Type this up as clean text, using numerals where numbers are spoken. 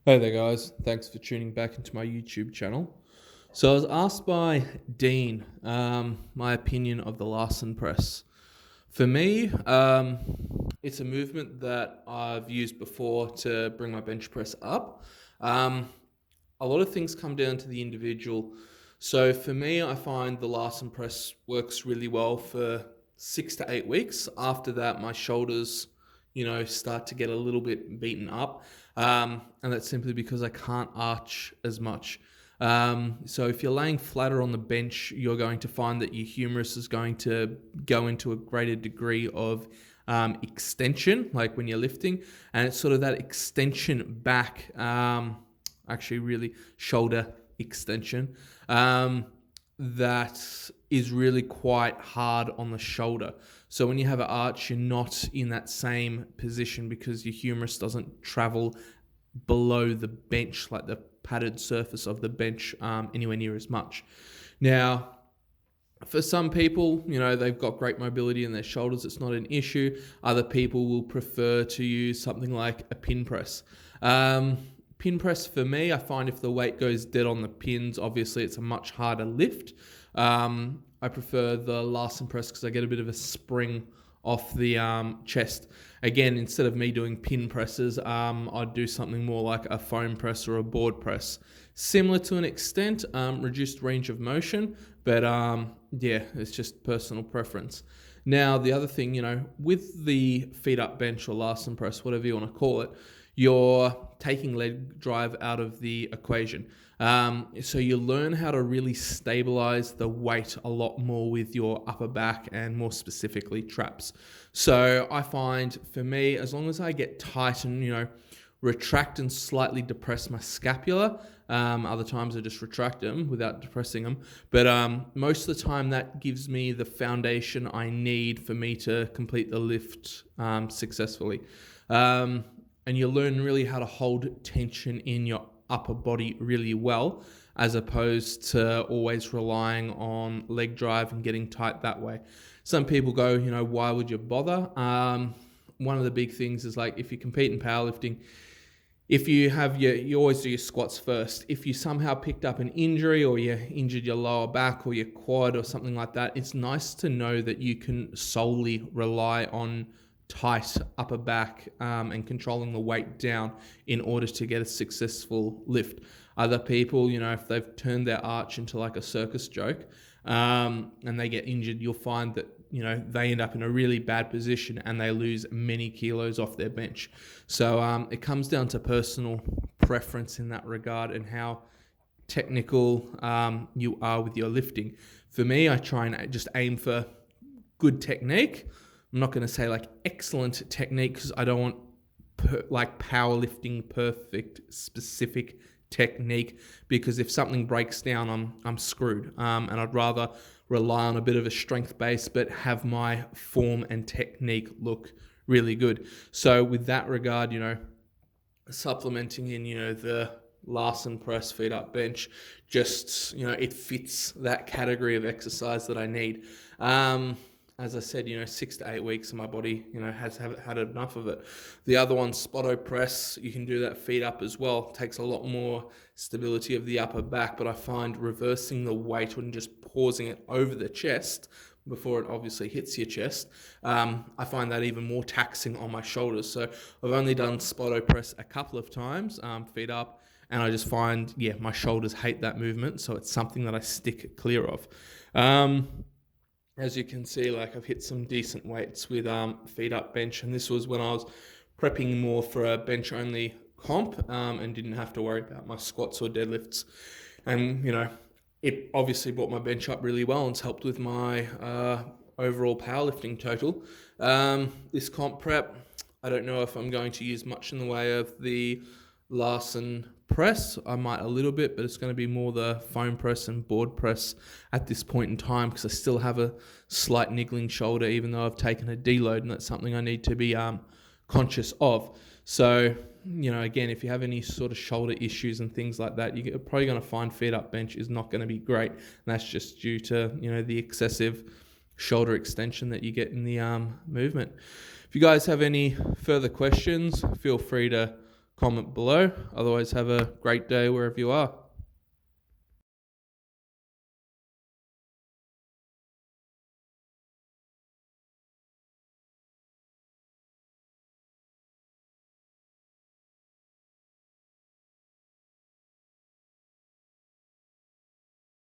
Hey there, guys. Thanks for tuning back into my YouTube channel. So, I was asked by Dean my opinion of the Larsen press. For me, it's a movement that I've used before to bring my bench press up. Um, a lot of things come down to the individual. So, for me, I find the Larsen press works really well for 6 to 8 weeks. After that, my shoulders start to get a little bit beaten up. And that's simply because I can't arch as much. So if you're laying flatter on the bench, you're going to find that your humerus is going to go into a greater degree of extension, like when you're lifting. And it's sort of that extension back, actually really shoulder extension, that is really quite hard on the shoulder. So when you have an arch, you're not in that same position because your humerus doesn't travel below the bench, like the padded surface of the bench, anywhere near as much. Now, for some people, they've got great mobility in their shoulders. It's not an issue. Other people will prefer to use something like a pin press. Pin press for me, I find if the weight goes dead on the pins, obviously it's a much harder lift. I prefer the Larsen press because I get a bit of a spring off the chest. Again, instead of me doing pin presses, I'd do something more like a foam press or a board press. Similar to an extent, reduced range of motion, but yeah, it's just personal preference. Now, the other thing, with the feet up bench or Larsen press, whatever you want to call it, you're taking leg drive out of the equation. So you learn how to really stabilize the weight a lot more with your upper back and more specifically traps. So I find for me, as long as I get tight and, retract and slightly depress my scapula, other times I just retract them without depressing them. But most of the time that gives me the foundation I need for me to complete the lift successfully. And you learn really how to hold tension in your upper body really well, as opposed to always relying on leg drive and getting tight that way. Some people go, why would you bother? One of the big things is like if you compete in powerlifting, if you always do your squats first. If you somehow picked up an injury or you injured your lower back or your quad or something like that, it's nice to know that you can solely rely on tight upper back and controlling the weight down in order to get a successful lift. Other people, if they've turned their arch into like a circus joke and they get injured, you'll find that they end up in a really bad position and they lose many kilos off their bench. So it comes down to personal preference in that regard and how technical you are with your lifting. For me, I try and just aim for good technique. I'm not going to say like excellent technique because I don't want like powerlifting perfect specific technique, because if something breaks down, I'm screwed. And I'd rather rely on a bit of a strength base but have my form and technique look really good. So with that regard, supplementing in the Larsen press, feet up bench, just it fits that category of exercise that I need. As I said, 6 to 8 weeks and my body, has had enough of it. The other one, spotto press, you can do that feet up as well. It takes a lot more stability of the upper back, but I find reversing the weight and just pausing it over the chest before it obviously hits your chest, I find that even more taxing on my shoulders. So I've only done spotto press a couple of times, feet up, and I just find, my shoulders hate that movement, so it's something that I stick clear of. As you can see, like I've hit some decent weights with feet up bench, and this was when I was prepping more for a bench only comp and didn't have to worry about my squats or deadlifts. And it obviously brought my bench up really well and it's helped with my overall powerlifting total. This comp prep, I don't know if I'm going to use much in the way of the Larsen press. I might a little bit, but it's going to be more the foam press and board press at this point in time because I still have a slight niggling shoulder even though I've taken a deload, and that's something I need to be conscious of. So, again, if you have any sort of shoulder issues and things like that, you're probably going to find feet up bench is not going to be great. And that's just due to, the excessive shoulder extension that you get in the movement. If you guys have any further questions, feel free to comment below. Otherwise, have a great day wherever you are.